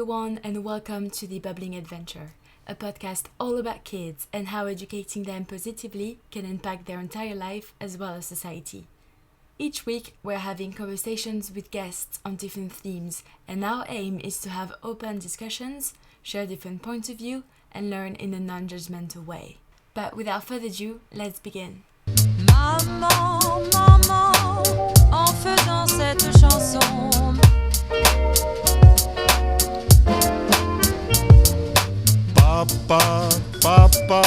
everyone, and welcome to The Bubbling Adventure, a podcast all about kids and how educating them positively can impact their entire life as well as society. Each week, we're having conversations with guests on different themes, and our aim is to have open discussions, share different points of view, and learn in a non-judgmental way. But without further ado, let's begin. Maman, maman, en faisant cette chanson. Papa, papa,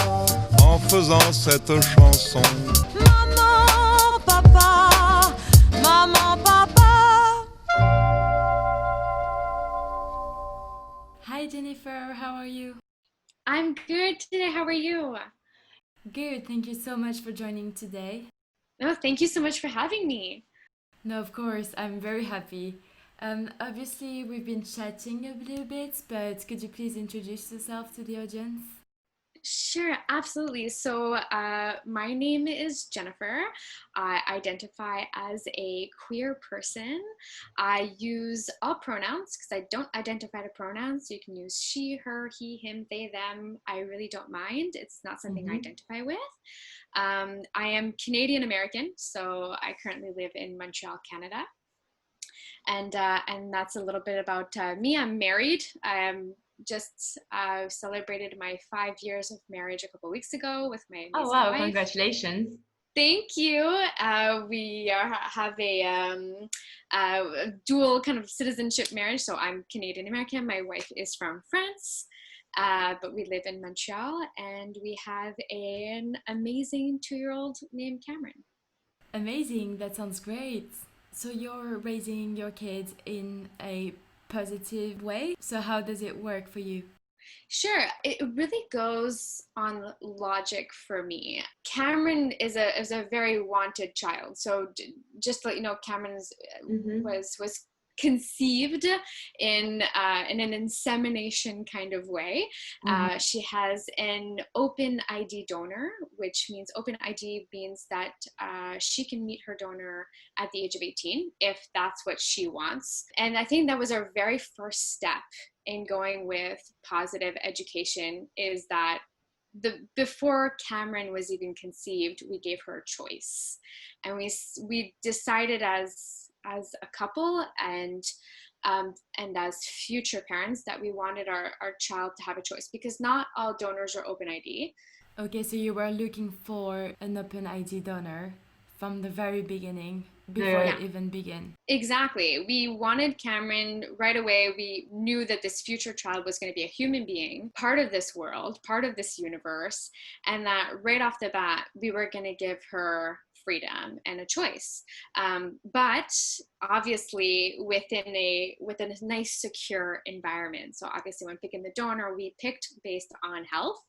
en faisant cette chanson. Maman, papa, maman, papa. Hi Jennifer, how are you? I'm good today. How are you? Good, thank you so much for joining today. No, thank you so much for having me. No, of course, I'm very happy. Obviously, we've been chatting a little bit, but could you please introduce yourself to the audience? Sure, absolutely. So, my name is Jennifer. I identify as a queer person. I use all pronouns because I don't identify to pronouns. So you can use she, her, he, him, they, them. I really don't mind. It's not something I identify with. I am Canadian American, so I currently live in Montreal, Canada. And that's a little bit about me. I'm married. I'm just celebrated my 5 years of marriage a couple weeks ago with my amazing wife. Congratulations. Thank you. We have a dual kind of citizenship marriage. So I'm Canadian American. My wife is from France, but we live in Montreal, and we have an amazing 2-year-old named Cameron. Amazing, that sounds great. So you're raising your kids in a positive way. So how does it work for you? Sure, it really goes on logic for me. Cameron is a very wanted child. So just to let you know, Cameron was conceived in an insemination kind of way. She has an open ID donor, which means open ID means that she can meet her donor at the age of 18 if that's what she wants. And I think that was our very first step in going with positive education, is that before Cameron was even conceived, we gave her a choice, and we decided as a couple and as future parents that we wanted our child to have a choice, because not all donors are open ID. Okay, so you were looking for an open ID donor from the very beginning, before it even began. Exactly. We wanted Cameron right away. We knew that this future child was going to be a human being, part of this world, part of this universe, and that right off the bat, we were going to give her freedom and a choice. But obviously within a nice, secure environment. So obviously when picking the donor, we picked based on health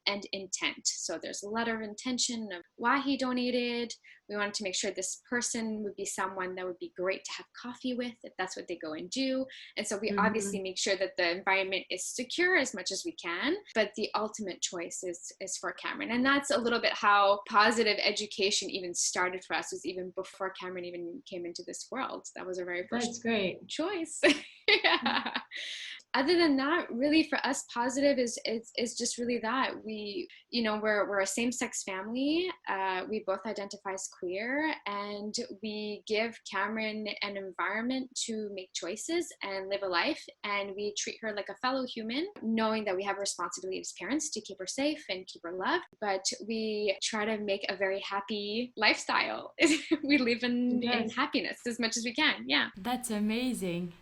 and intent. So there's a letter of intention of why he donated. We wanted to make sure this person would be someone that would be great to have coffee with if that's what they go and do. And so we obviously make sure that the environment is secure as much as we can, but the ultimate choice is for Cameron. And that's a little bit how positive education even started for us, was even before Cameron even came into this world. That was our very first That's great. choice. Yeah. Other than that, really for us, positive is just really that we're a same-sex family. We both identify as queer, and we give Cameron an environment to make choices and live a life, and we treat her like a fellow human, knowing that we have a responsibility as parents to keep her safe and keep her loved, but we try to make a very happy lifestyle. We live in happiness as much as we can. Yeah. That's amazing.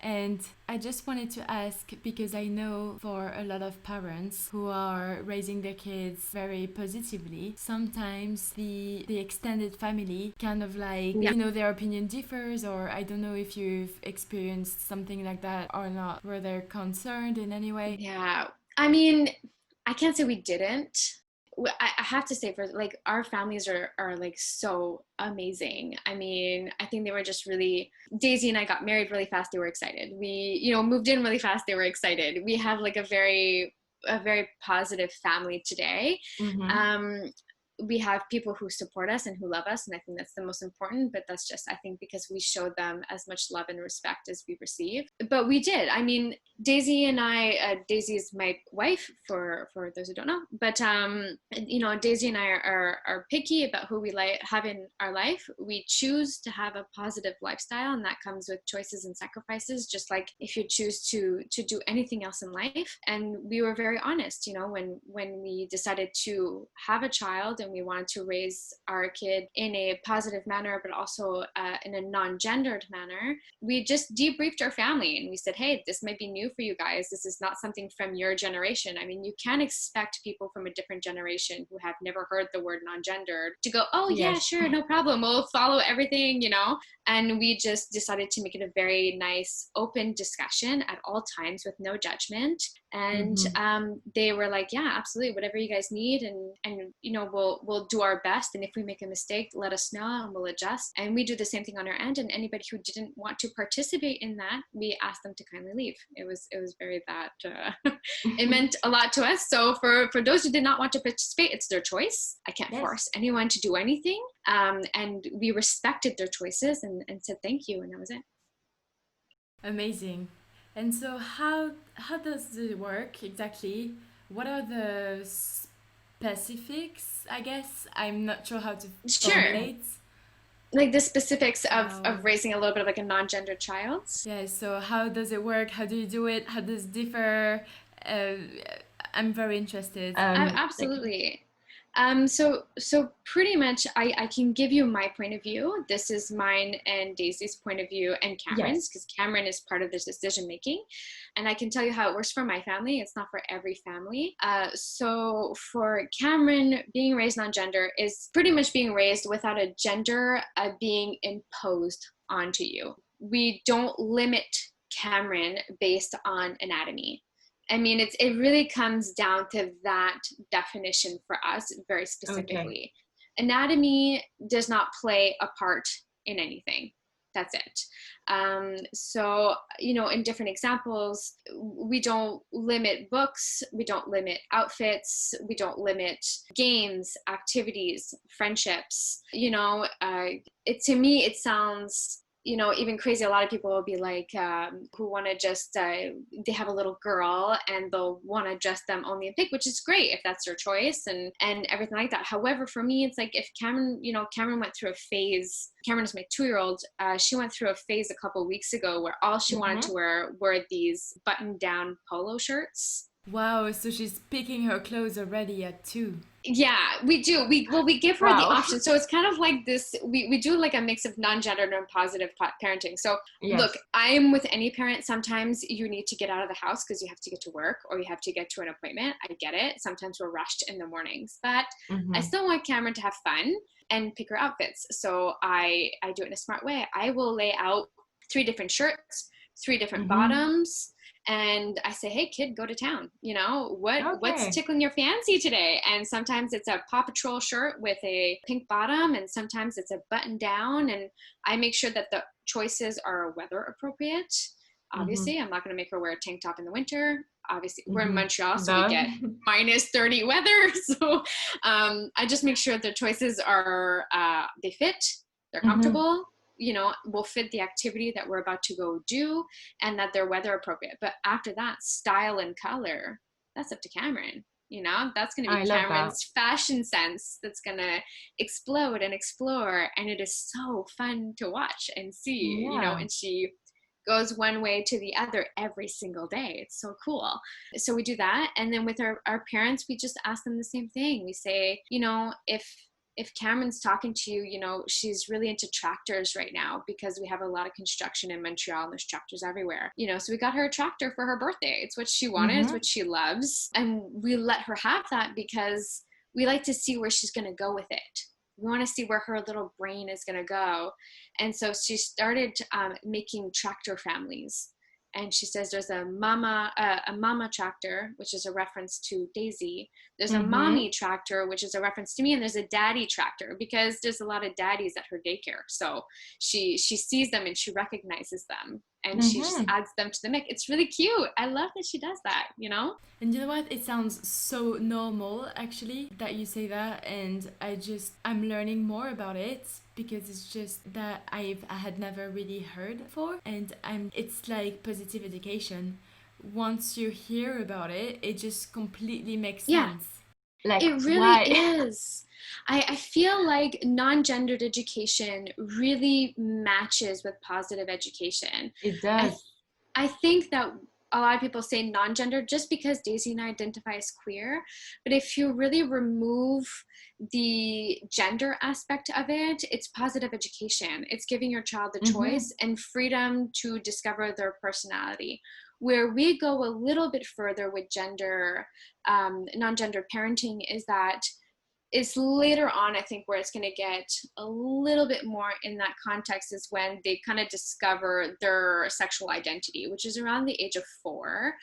And I just wanted to ask, because I know for a lot of parents who are raising their kids very positively, sometimes the extended family kind of like, their opinion differs, or I don't know if you've experienced something like that or not. Were they concerned in any way? Yeah, I mean, I can't say we didn't. I have to say, for like, our families are like so amazing. I mean, I think they were just really, Daisy and I got married really fast. They were excited. We, moved in really fast. They were excited. We have like a very positive family today. we have people who support us and who love us, and I think that's the most important. But that's just, I think, because we show them as much love and respect as we receive. But we did. I mean, Daisy and I, Daisy is my wife, for those who don't know. But you know, Daisy and I are picky about who we have in our life. We choose to have a positive lifestyle, and that comes with choices and sacrifices, just like if you choose to do anything else in life. And we were very honest, you know, when we decided to have a child and we wanted to raise our kid in a positive manner, but also in a non-gendered manner, we just debriefed our family and we said, hey, this might be new for you guys. This is not something from your generation. I mean, you can't expect people from a different generation who have never heard the word non-gendered to go, oh yeah, sure, no problem, we'll follow everything, you know. And we just decided to make it a very nice, open discussion at all times with no judgment. And they were like, yeah, absolutely, whatever you guys need, and you know, we'll do our best, and if we make a mistake, let us know and we'll adjust. And we do the same thing on our end, and anybody who didn't want to participate in that, we asked them to kindly leave. It was very that it meant a lot to us. So for those who did not want to participate, it's their choice. I can't force anyone to do anything, and we respected their choices and said thank you, and that was it. Amazing. And so how does it work exactly? What are the specifics, I guess? I'm not sure how to formulate. Like the specifics of raising a little bit of like a non-gendered child. Yeah, so how does it work? How do you do it? How does it differ? I'm very interested. Absolutely. So pretty much I can give you my point of view. This is mine and Daisy's point of view, and Cameron's, because Cameron is part of this decision making. And I can tell you how it works for my family. It's not for every family. So for Cameron, being raised non-gender is pretty much being raised without a gender being imposed onto you. We don't limit Cameron based on anatomy. I mean, it really comes down to that definition for us very specifically. Anatomy does not play a part in anything. That's it. So, you know, in different examples, we don't limit books, we don't limit outfits, we don't limit games, activities, friendships. You know, to me, it sounds, you know, even crazy. A lot of people will be like, who want to just, they have a little girl and they'll want to dress them only in pink, which is great if that's their choice and everything like that. However, for me, it's like if Cameron went through a phase, Cameron is my 2-year-old, she went through a phase a couple of weeks ago where all she wanted to wear were these button-down polo shirts. Wow, so she's picking her clothes already at 2. Yeah, we do. We give her the option. So it's kind of like this, we do like a mix of non-gendered and positive parenting. So look, I'm with any parent. Sometimes you need to get out of the house because you have to get to work or you have to get to an appointment. I get it. Sometimes we're rushed in the mornings, but I still want Cameron to have fun and pick her outfits. So I do it in a smart way. I will lay out 3 different shirts, 3 different bottoms. And I say, hey, kid, go to town. You know, what's tickling your fancy today? And sometimes it's a Paw Patrol shirt with a pink bottom, and sometimes it's a button down. And I make sure that the choices are weather appropriate. Obviously, I'm not going to make her wear a tank top in the winter. Obviously, we're in Montreal, so we get minus 30 weather. So I just make sure the choices are, they fit, they're comfortable. You know, will fit the activity that we're about to go do, and that they're weather appropriate. But after that, style and color, that's up to Cameron. You know, that's going to be Cameron's fashion sense that's going to explode and explore. And it is so fun to watch and see, you know, and she goes one way to the other every single day. It's so cool. So we do that. And then with our parents, we just ask them the same thing. We say, you know, if Cameron's talking to you, you know, she's really into tractors right now because we have a lot of construction in Montreal and there's tractors everywhere. You know, so we got her a tractor for her birthday. It's what she wanted. It's what she loves. And we let her have that because we like to see where she's going to go with it. We want to see where her little brain is going to go. And so she started making tractor families. And she says there's a mama tractor, which is a reference to Daisy. There's a mommy tractor, which is a reference to me. And there's a daddy tractor because there's a lot of daddies at her daycare. So she sees them and she recognizes them. and she just adds them to the mix. It's really cute. I love that she does that, you know? And you know what? It sounds so normal actually that you say that, and I'm learning more about it because it's just that I had never really heard before, and it's like positive education. Once you hear about it, it just completely makes sense. Like, it really is. I feel like non-gendered education really matches with positive education. It does. I think that a lot of people say non-gendered just because Daisy and I identify as queer, but if you really remove the gender aspect of it, it's positive education. It's giving your child the choice and freedom to discover their personality. Where we go a little bit further with gender, non-gendered parenting is that is later on, I think, where it's going to get a little bit more in that context is when they kind of discover their sexual identity, which is around the age of 4,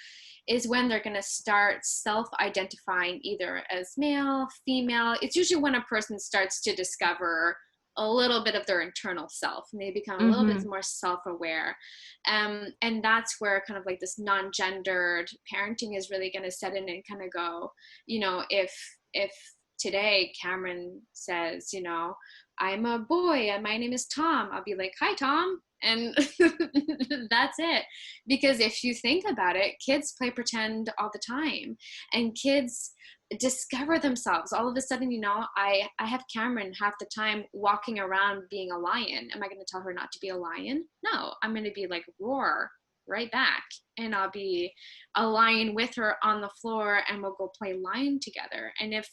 is when they're going to start self-identifying either as male, female. It's usually when a person starts to discover a little bit of their internal self and they become a little bit more self-aware. And that's where kind of like this non-gendered parenting is really going to set in and kind of go, you know, if today Cameron says, you know, I'm a boy and my name is Tom, I'll be like, hi, Tom. And that's it. Because if you think about it, kids play pretend all the time and kids discover themselves. All of a sudden, you know, I have Cameron half the time walking around being a lion. Am I going to tell her not to be a lion? No, I'm going to be like, roar right back. And I'll be a lion with her on the floor and we'll go play lion together. And if,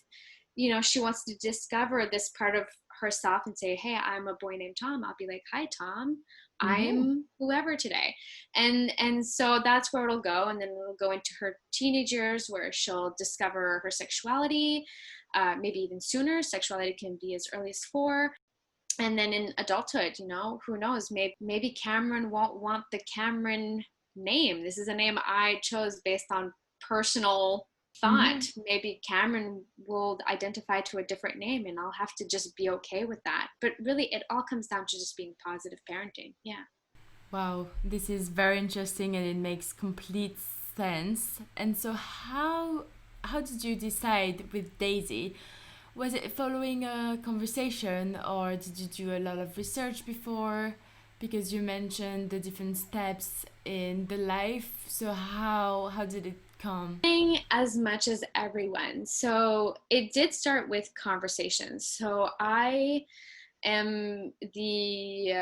you know, she wants to discover this part of herself and say, hey, I'm a boy named Tom, I'll be like, hi, Tom, I'm whoever today. And so that's where it'll go. And then it'll go into her teenage years where she'll discover her sexuality, maybe even sooner. Sexuality can be as early as 4. And then in adulthood, you know, who knows, maybe Cameron won't want the Cameron name. This is a name I chose based on personal thought. Maybe Cameron will identify to a different name and I'll have to just be okay with that. But really it all comes down to just being positive parenting. Yeah. Wow, this is very interesting and it makes complete sense. And so how did you decide with Daisy? Was it following a conversation or did you do a lot of research before? Because you mentioned the different steps in the life. So how did it come? As much as everyone. So it did start with conversations. So I am the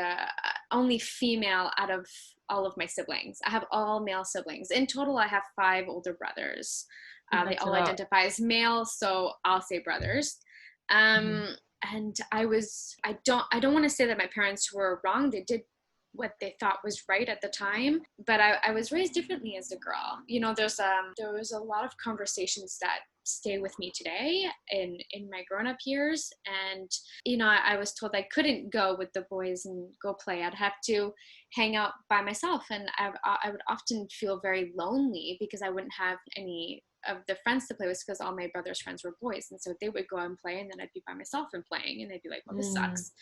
only female out of all of my siblings. I have all male siblings. In total, I have 5 older brothers. They all identify as male, so I'll say brothers. And I don't want to say that my parents were wrong. They did what they thought was right at the time, but I was raised differently as a girl. You know, there was a lot of conversations that stay with me today in my grown-up years. And, you know, I was told I couldn't go with the boys and go play. I'd have to hang out by myself. And I would often feel very lonely because I wouldn't have any of the friends to play with because all my brother's friends were boys. And so they would go and play and then I'd be by myself and playing and they'd be like, well, this sucks.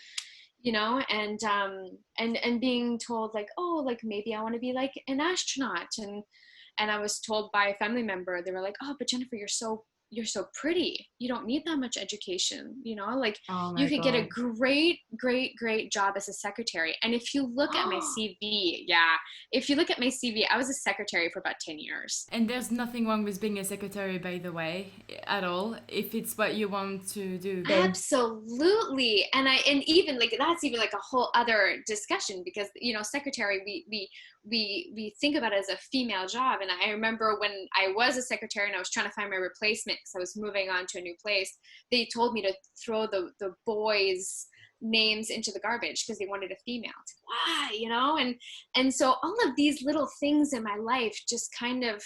You know, and being told like, oh, like maybe I want to be like an astronaut. And I was told by a family member, they were like, oh, but Jennifer, you're so pretty. You don't need that much education. You know, like you could get a great job as a secretary. And if you look at my CV, I was a secretary for about 10 years. And there's nothing wrong with being a secretary, by the way, at all, if it's what you want to do. Absolutely. And even like, that's even like a whole other discussion because, you know, secretary, we think about it as a female job. And I remember when I was a secretary and I was trying to find my replacement because I was moving on to a new place, they told me to throw the boys' names into the garbage because they wanted a female. It's like, why, you know? And so all of these little things in my life just kind of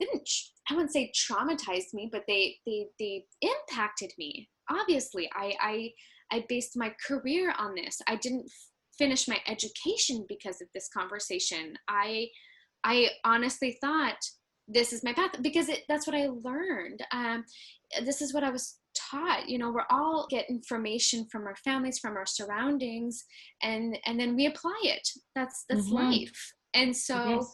I wouldn't say traumatized me, but they impacted me. Obviously, I based my career on this. I didn't finish my education because of this conversation. I honestly thought this is my path because that's what I learned. This is what I was taught. You know, we're all get information from our families, from our surroundings, and then we apply it. That's life. And so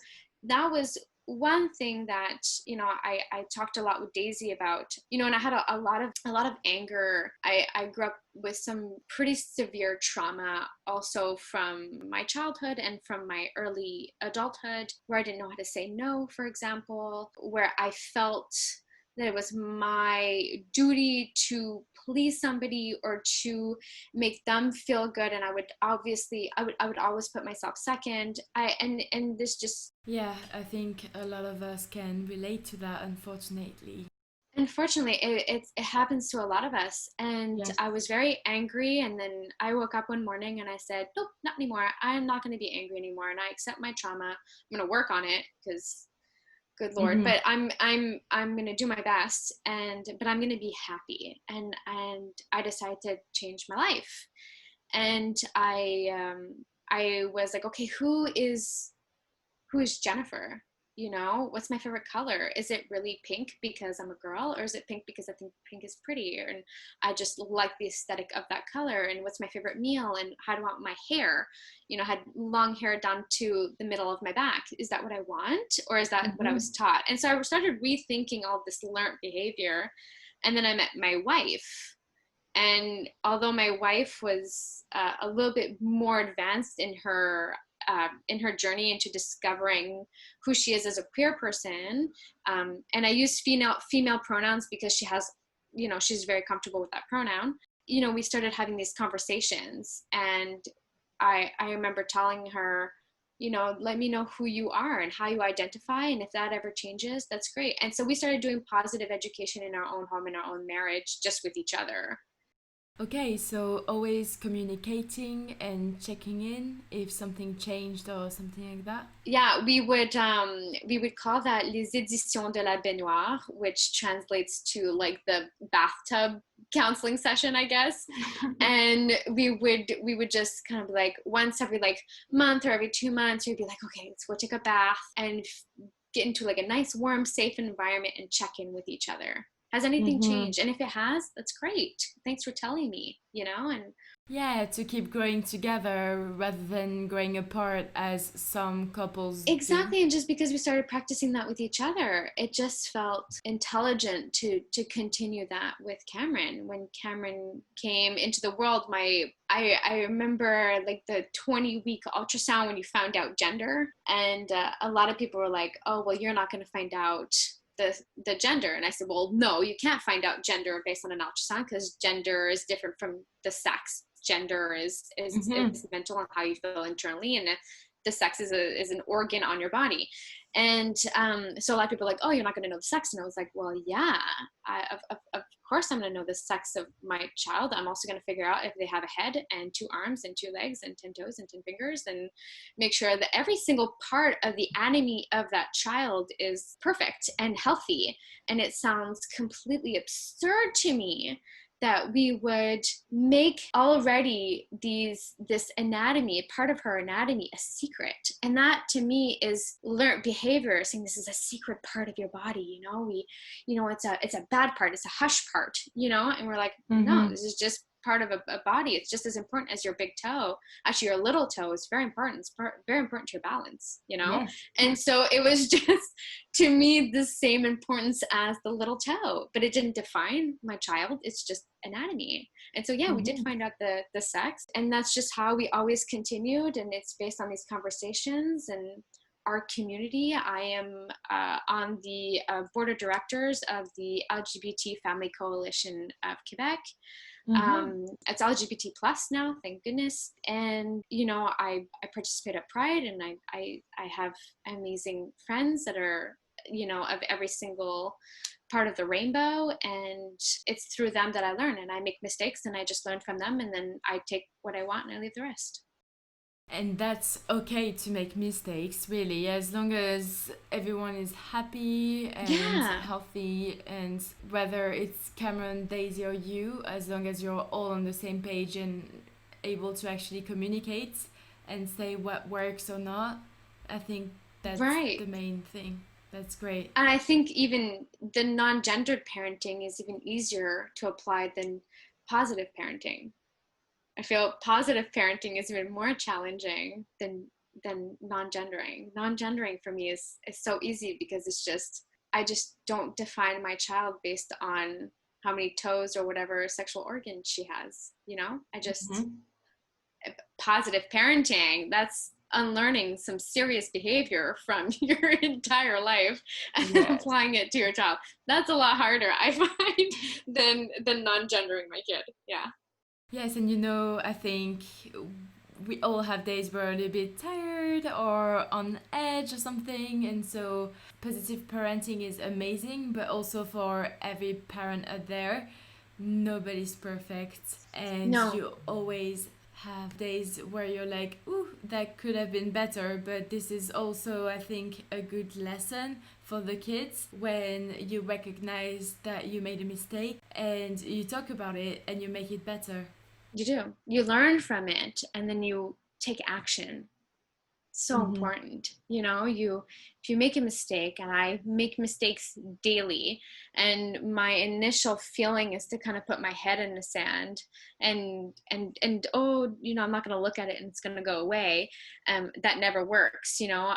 that was one thing that, you know, I talked a lot with Daisy about, you know, and I had a lot of anger. I grew up with some pretty severe trauma also from my childhood and from my early adulthood, where I didn't know how to say no, for example, where I felt that it was my duty to please somebody or to make them feel good, and I would always put myself second. And this just, Yeah, I think a lot of us can relate to that, unfortunately. unfortunately, it happens to a lot of us. And Yes. I was very angry, and then I woke up one morning and I said, nope, not anymore. I'm not going to be angry anymore, and I accept my trauma. I'm going to work on it, because good Lord, but I'm going to do my best, but I'm going to be happy. And I decided to change my life. And I was like, okay, who is Jennifer? You know, what's my favorite color? Is it really pink because I'm a girl, or is it pink because I think pink is pretty, and I just like the aesthetic of that color? And what's my favorite meal? And how do I want my hair? You know, I had long hair down to the middle of my back. Is that what I want, or is that what I was taught? And so I started rethinking all this learned behavior. And then I met my wife. And although my wife was a little bit more advanced in her journey into discovering who she is as a queer person, and I use female pronouns because she has, you know, she's very comfortable with that pronoun. You know, we started having these conversations, and I remember telling her, you know, let me know who you are and how you identify, and if that ever changes, that's great. And so we started doing positive education in our own home, in our own marriage, just with each other. Okay, so always communicating and checking in if something changed or something like that. Yeah, we would call that les éditions de la baignoire, which translates to like the bathtub counseling session, I guess. And we would just kind of like once every like month or every 2 months, we'd be like, okay, let's go take a bath and get into like a nice, warm, safe environment and check in with each other. Has anything changed? And if it has, that's great. Thanks for telling me, you know? And yeah, to keep growing together rather than growing apart as some couples exactly. do. And just because we started practicing that with each other, it just felt intelligent to continue that with Cameron. When Cameron came into the world, I remember like the 20-week ultrasound when you found out gender. And a lot of people were like, oh, well, you're not going to find out the gender. And I said, well, no, you can't find out gender based on an ultrasound, because gender is different from the sex. Gender is mental and how you feel internally, and the sex is an organ on your body. And so a lot of people are like, oh, you're not going to know the sex. And I was like, well, yeah, of course I'm going to know the sex of my child. I'm also going to figure out if they have a head and 2 arms and 2 legs and 10 toes and 10 fingers, and make sure that every single part of the anatomy of that child is perfect and healthy. And it sounds completely absurd to me that we would make already this anatomy, part of her anatomy, a secret. And that to me is learned behavior, saying this is a secret part of your body, you know, it's a bad part, it's a hush part, you know. And we're like, no, this is just part of a body. It's just as important as your big toe. Actually, your little toe is very important. It's very important to your balance, you know. Yes. And so it was just, to me, the same importance as the little toe, but it didn't define my child. It's just anatomy. And so, yeah, we did find out the sex, and that's just how we always continued. And it's based on these conversations and our community. I am on the board of directors of the LGBT Family Coalition of Quebec. It's LGBT plus now, thank goodness. And you know, I participate at Pride, and I have amazing friends that are, you know, of every single part of the rainbow, and it's through them that I learn. And I make mistakes, and I just learn from them, and then I take what I want and I leave the rest. And that's okay to make mistakes, really, as long as everyone is happy and healthy, and whether it's Cameron, Daisy, or you, as long as you're all on the same page and able to actually communicate and say what works or not. I think that's the main thing. That's great. And I think even the non-gendered parenting is even easier to apply than positive parenting. I feel positive parenting is even more challenging than than non-gendering. Non-gendering for me is so easy because it's just, I just don't define my child based on how many toes or whatever sexual organ she has, you know? I just, positive parenting, that's unlearning some serious behavior from your entire life and Yes. applying it to your child. That's a lot harder, I find, than non-gendering my kid. Yeah. Yes, and you know, I think we all have days where we're a little bit tired or on edge or something, and so positive parenting is amazing, but also for every parent out there, nobody's perfect, and No. you always have days where you're like, ooh, that could have been better, but this is also, I think, a good lesson for the kids when you recognize that you made a mistake and you talk about it and you make it better. You do. You learn from it and then you take action. So important, you know. If you make a mistake, and I make mistakes daily, and my initial feeling is to kind of put my head in the sand and oh, you know, I'm not going to look at it and it's going to go away. That never works, you know.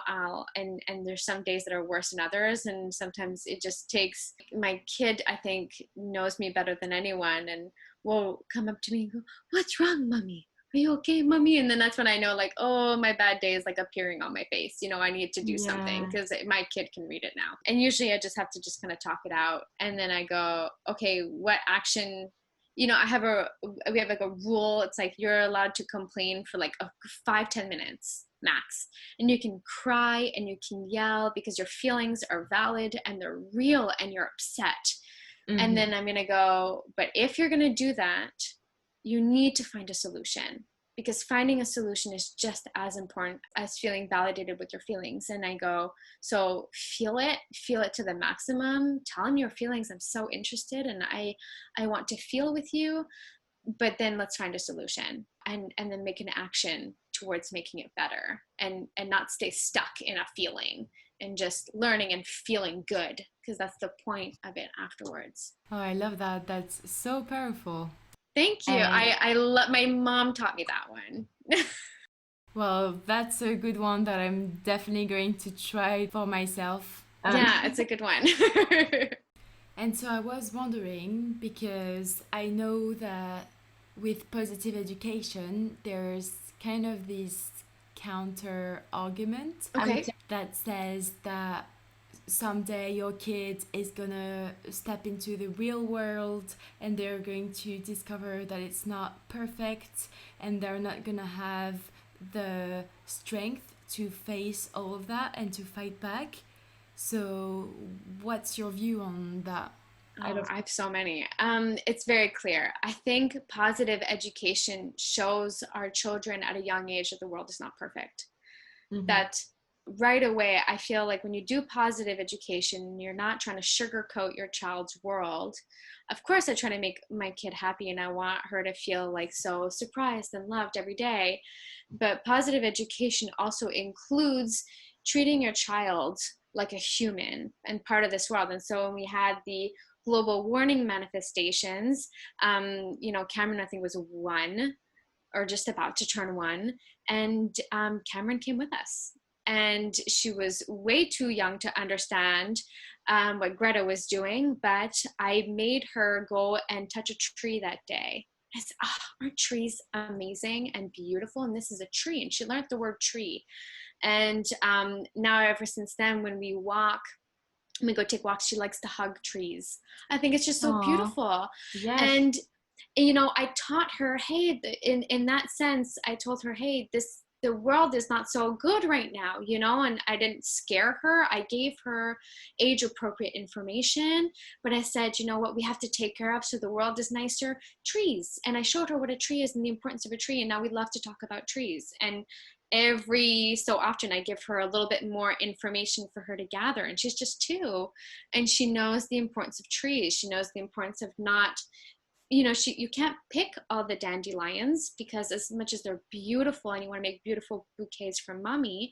And there's some days that are worse than others, and sometimes it just takes, my kid, I think, knows me better than anyone, and will come up to me and go, "What's wrong, mommy? Are you okay, mommy?" And then that's when I know, like, oh, my bad day is like appearing on my face. You know, I need to do something because my kid can read it now. And usually I just have to just kind of talk it out. And then I go, okay, what action, you know, we have like a rule. It's like, you're allowed to complain for like 5-10 minutes max. And you can cry and you can yell because your feelings are valid and they're real and you're upset. And then I'm going to go, but if you're going to do that, you need to find a solution, because finding a solution is just as important as feeling validated with your feelings. And I go, so feel it to the maximum. Tell me your feelings. I'm so interested and I want to feel with you, but then let's find a solution and then make an action towards making it better, and not stay stuck in a feeling and just learning and feeling good, because that's the point of it afterwards. Oh, I love that. That's so powerful. Thank you. I love, my mom taught me that one. Well, that's a good one that I'm definitely going to try for myself. Yeah, it's a good one. And so I was wondering, because I know that with positive education, there's kind of this counter argument Okay. that says that someday your kid is gonna step into the real world and they're going to discover that it's not perfect and they're not gonna have the strength to face all of that and to fight back. So what's your view on that? I have so many. It's very clear. I think positive education shows our children at a young age that the world is not perfect. That right away, I feel like when you do positive education, you're not trying to sugarcoat your child's world. Of course, I try to make my kid happy and I want her to feel like so surprised and loved every day. But positive education also includes treating your child like a human and part of this world. And so when we had the global warming manifestations, you know, Cameron, I think, was 1 or just about to turn 1. And Cameron came with us. And she was way too young to understand what Greta was doing, but I made her go and touch a tree that day. I said, oh, aren't trees amazing and beautiful? And this is a tree. And she learned the word tree. And now ever since then, when we go take walks, she likes to hug trees. I think it's just so beautiful. Yes. And, you know, I taught her, hey, in that sense, I told her, hey, the world is not so good right now, you know, and I didn't scare her. I gave her age appropriate information, but I said, you know what we have to take care of so the world is nicer? Trees. And I showed her what a tree is and the importance of a tree. And now we love to talk about trees. And every so often I give her a little bit more information for her to gather. And she's just 2 and she knows the importance of trees. She knows the importance of not, you know, you can't pick all the dandelions because as much as they're beautiful and you want to make beautiful bouquets for mommy,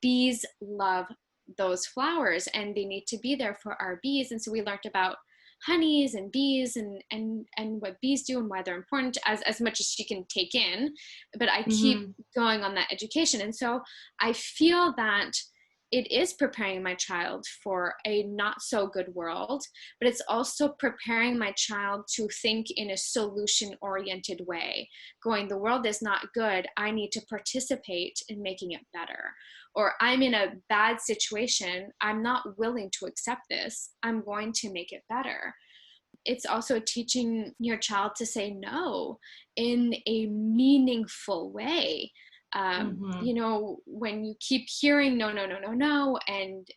bees love those flowers and they need to be there for our bees. And so we learned about honeys and bees and what bees do and why they're important as much as she can take in. But I keep going on that education. And so I feel that it is preparing my child for a not so good world, but it's also preparing my child to think in a solution oriented way, going, the world is not good, I need to participate in making it better. Or I'm in a bad situation, I'm not willing to accept this, I'm going to make it better. It's also teaching your child to say no in a meaningful way. You know, when you keep hearing no, no, no, no, no, and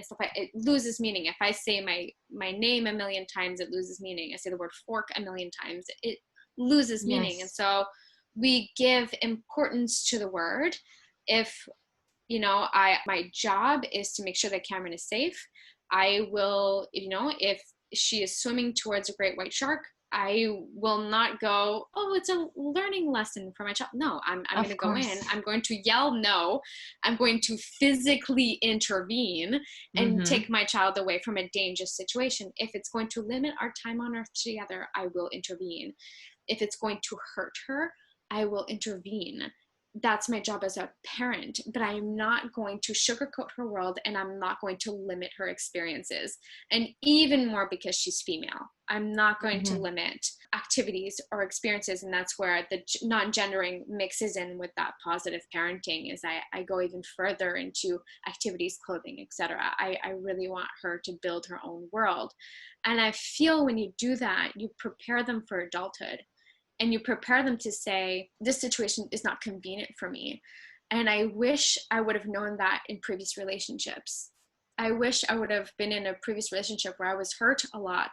stuff like it loses meaning. If I say my name a million times, it loses meaning. I say the word fork a million times, it loses meaning. And so we give importance to the word. If, you know, my job is to make sure that Cameron is safe, I will, you know, if she is swimming towards a great white shark, I will not go, oh, it's a learning lesson for my child. No, I'm going to go in. I'm going to yell no. I'm going to physically intervene and take my child away from a dangerous situation. If it's going to limit our time on earth together, I will intervene. If it's going to hurt her, I will intervene. That's my job as a parent, but I am not going to sugarcoat her world, and I'm not going to limit her experiences. And even more because she's female, I'm not going to limit activities or experiences. And that's where the non-gendering mixes in with that positive parenting, is I go even further into activities, clothing, etc. I really want her to build her own world. And I feel when you do that, you prepare them for adulthood. And you prepare them to say, this situation is not convenient for me. And I wish I would have known that in previous relationships. I wish I would have been in a previous relationship where I was hurt a lot,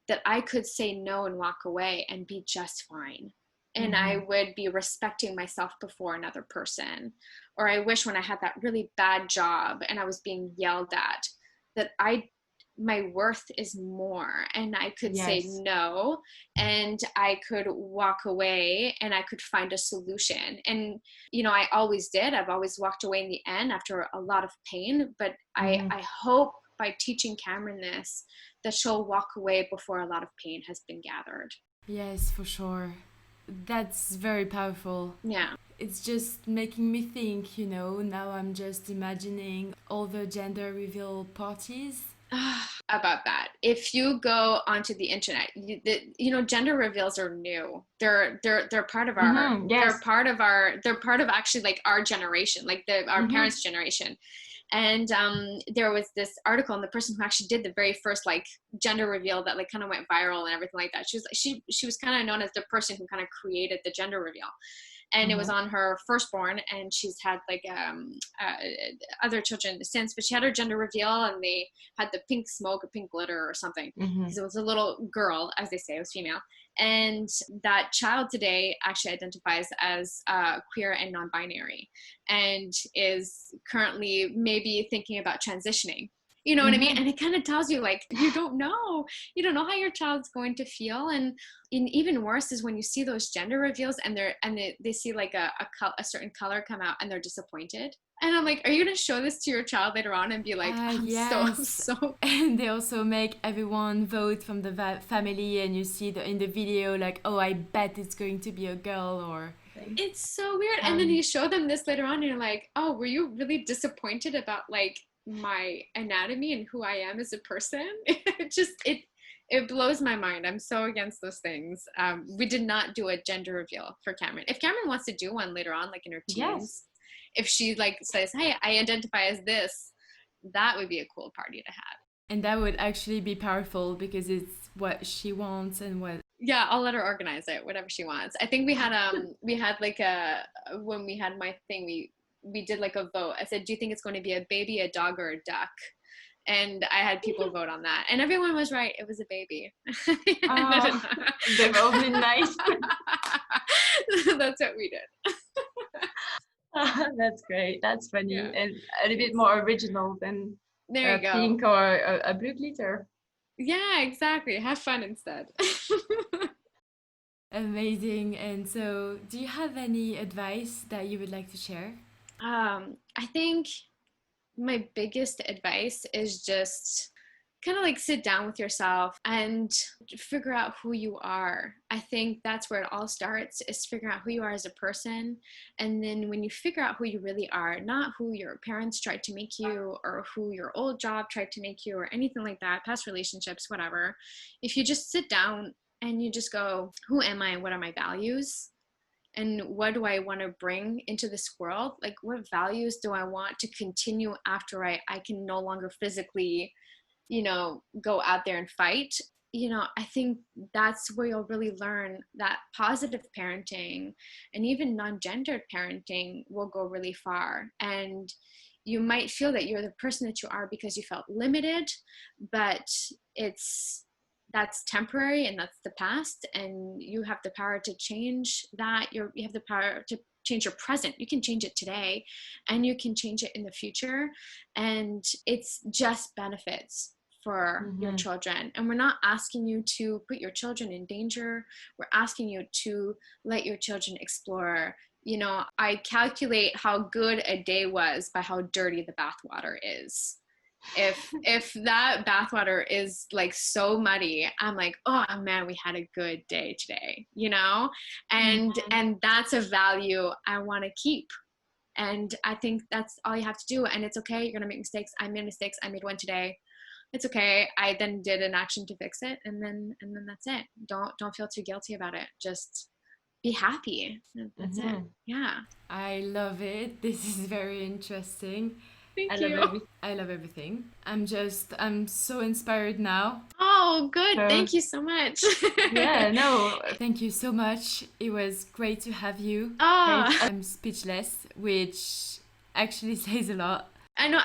that I could say no and walk away and be just fine. And I would be respecting myself before another person. Or I wish when I had that really bad job and I was being yelled at, that my worth is more, and I could say no, and I could walk away, and I could find a solution. And, you know, I always did. I've always walked away in the end after a lot of pain, but I hope by teaching Cameron this, that she'll walk away before a lot of pain has been gathered. Yes, for sure. That's very powerful. Yeah. It's just making me think, you know, now I'm just imagining all the gender reveal parties. About that, if you go onto the internet, you know, gender reveals are new. They're part of our they're part of actually like our generation, like our parents' generation. And there was this article, and the person who actually did the very first like gender reveal that like kind of went viral and everything like that, she was kind of known as the person who kind of created the gender reveal. And it was on her firstborn, and she's had like other children since, but she had her gender reveal, and they had the pink smoke or pink glitter or something, because it was a little girl, as they say, it was female. And that child today actually identifies as queer and non-binary, and is currently maybe thinking about transitioning. You know what I mean? And it kind of tells you, like, you don't know how your child's going to feel. And even worse is when you see those gender reveals and they see like a certain color come out and they're disappointed. And I'm like, are you going to show this to your child later on and be like, so. And they also make everyone vote from the family, and you see in the video, like, oh, I bet it's going to be a girl, or... It's so weird. And then you show them this later on, and you're like, oh, were you really disappointed about, like, my anatomy and who I am as a person? It blows my mind. I'm so against those things. We did not do a gender reveal for Cameron. If Cameron wants to do one later on, like in her teens, if she like says, hey, I identify as this, that would be a cool party to have. And that would actually be powerful, because it's what she wants and what... Yeah, I'll let her organize it, whatever she wants. I think we had like when we had my thing, we did like a vote. I said, do you think it's going to be a baby, a dog, or a duck? And I had people vote on that, and everyone was right. It was a baby. Oh, they've all been nice. That's what we did. That's great. That's funny. Yeah. And a little bit more original than there you go. Pink or a blue glitter. Yeah, exactly. Have fun instead. Amazing. And so, do you have any advice that you would like to share? I think my biggest advice is just kind of like sit down with yourself and figure out who you are. I think that's where it all starts, is figuring out who you are as a person. And then when you figure out who you really are, not who your parents tried to make you or who your old job tried to make you or anything like that, past relationships, whatever. If you just sit down and you just go, who am I and what are my values? And what do I want to bring into this world? Like, what values do I want to continue after I can no longer physically, go out there and fight? I think that's where you'll really learn that positive parenting and even non-gendered parenting will go really far. And you might feel that you're the person that you are because you felt limited, but that's temporary and that's the past, and you have the power to change that. You have the power to change your present. You can change it today and you can change it in the future, and it's just benefits for your children. And we're not asking you to put your children in danger. We're asking you to let your children explore. I calculate how good a day was by how dirty the bathwater is. If that bathwater is like so muddy, I'm like, oh man, we had a good day today, and that's a value I want to keep. And I think that's all you have to do. And it's okay, you're gonna make mistakes. I made mistakes. I made one today. It's okay. I then did an action to fix it, and then that's it. Don't feel too guilty about it. Just be happy. That's it. Yeah. I love it. This is very interesting. Thank you. I love everything. I'm so inspired now. Oh, good. Thank you so much. Yeah, no. Thank you so much. It was great to have you. I'm speechless, which actually says a lot. I know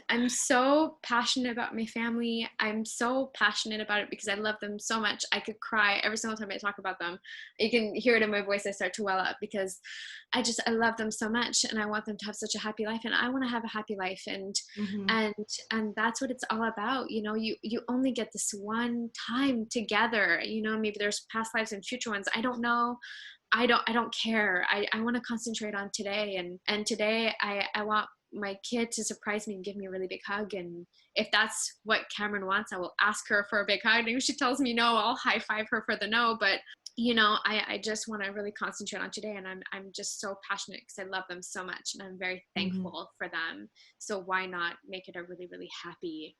I'm so passionate about my family. I'm so passionate about it because I love them so much. I could cry every single time I talk about them. You can hear it in my voice. I start to well up because I love them so much, and I want them to have such a happy life, and I want to have a happy life, and that's what it's all about. You only get this one time together. Maybe there's past lives and future ones. I don't know. I don't care. I want to concentrate on today, and today I want my kid to surprise me and give me a really big hug. And if that's what Cameron wants, I will ask her for a big hug. And if she tells me no, I'll high five her for the no. But I just want to really concentrate on today, and I'm just so passionate because I love them so much, and I'm very thankful for them. So why not make it a really, really happy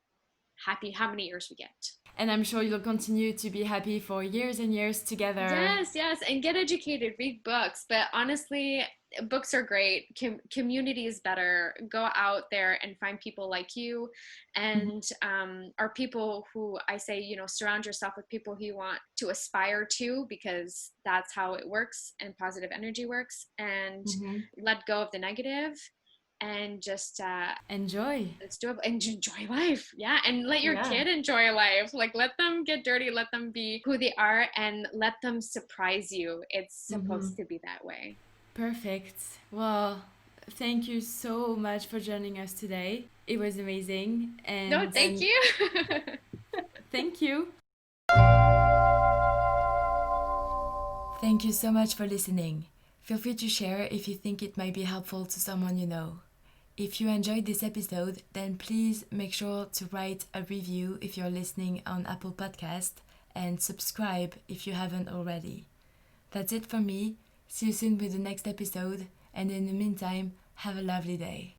how many years we get. And I'm sure you'll continue to be happy for years and years together. Yes, and get educated, read books. But honestly, books are great. Community is better. Go out there and find people like you, and are people who I say, surround yourself with people who you want to aspire to, because that's how it works and positive energy works. And let go of the negative. And just enjoy. Let's do it and enjoy life. Yeah. And let your kid enjoy life. Like, let them get dirty, let them be who they are, and let them surprise you. It's supposed to be that way. Perfect. Well, thank you so much for joining us today. It was amazing. And thank you. Thank you. Thank you so much for listening. Feel free to share if you think it might be helpful to someone you know. If you enjoyed this episode, then please make sure to write a review if you're listening on Apple Podcast, and subscribe if you haven't already. That's it for me. See you soon with the next episode, and in the meantime, have a lovely day.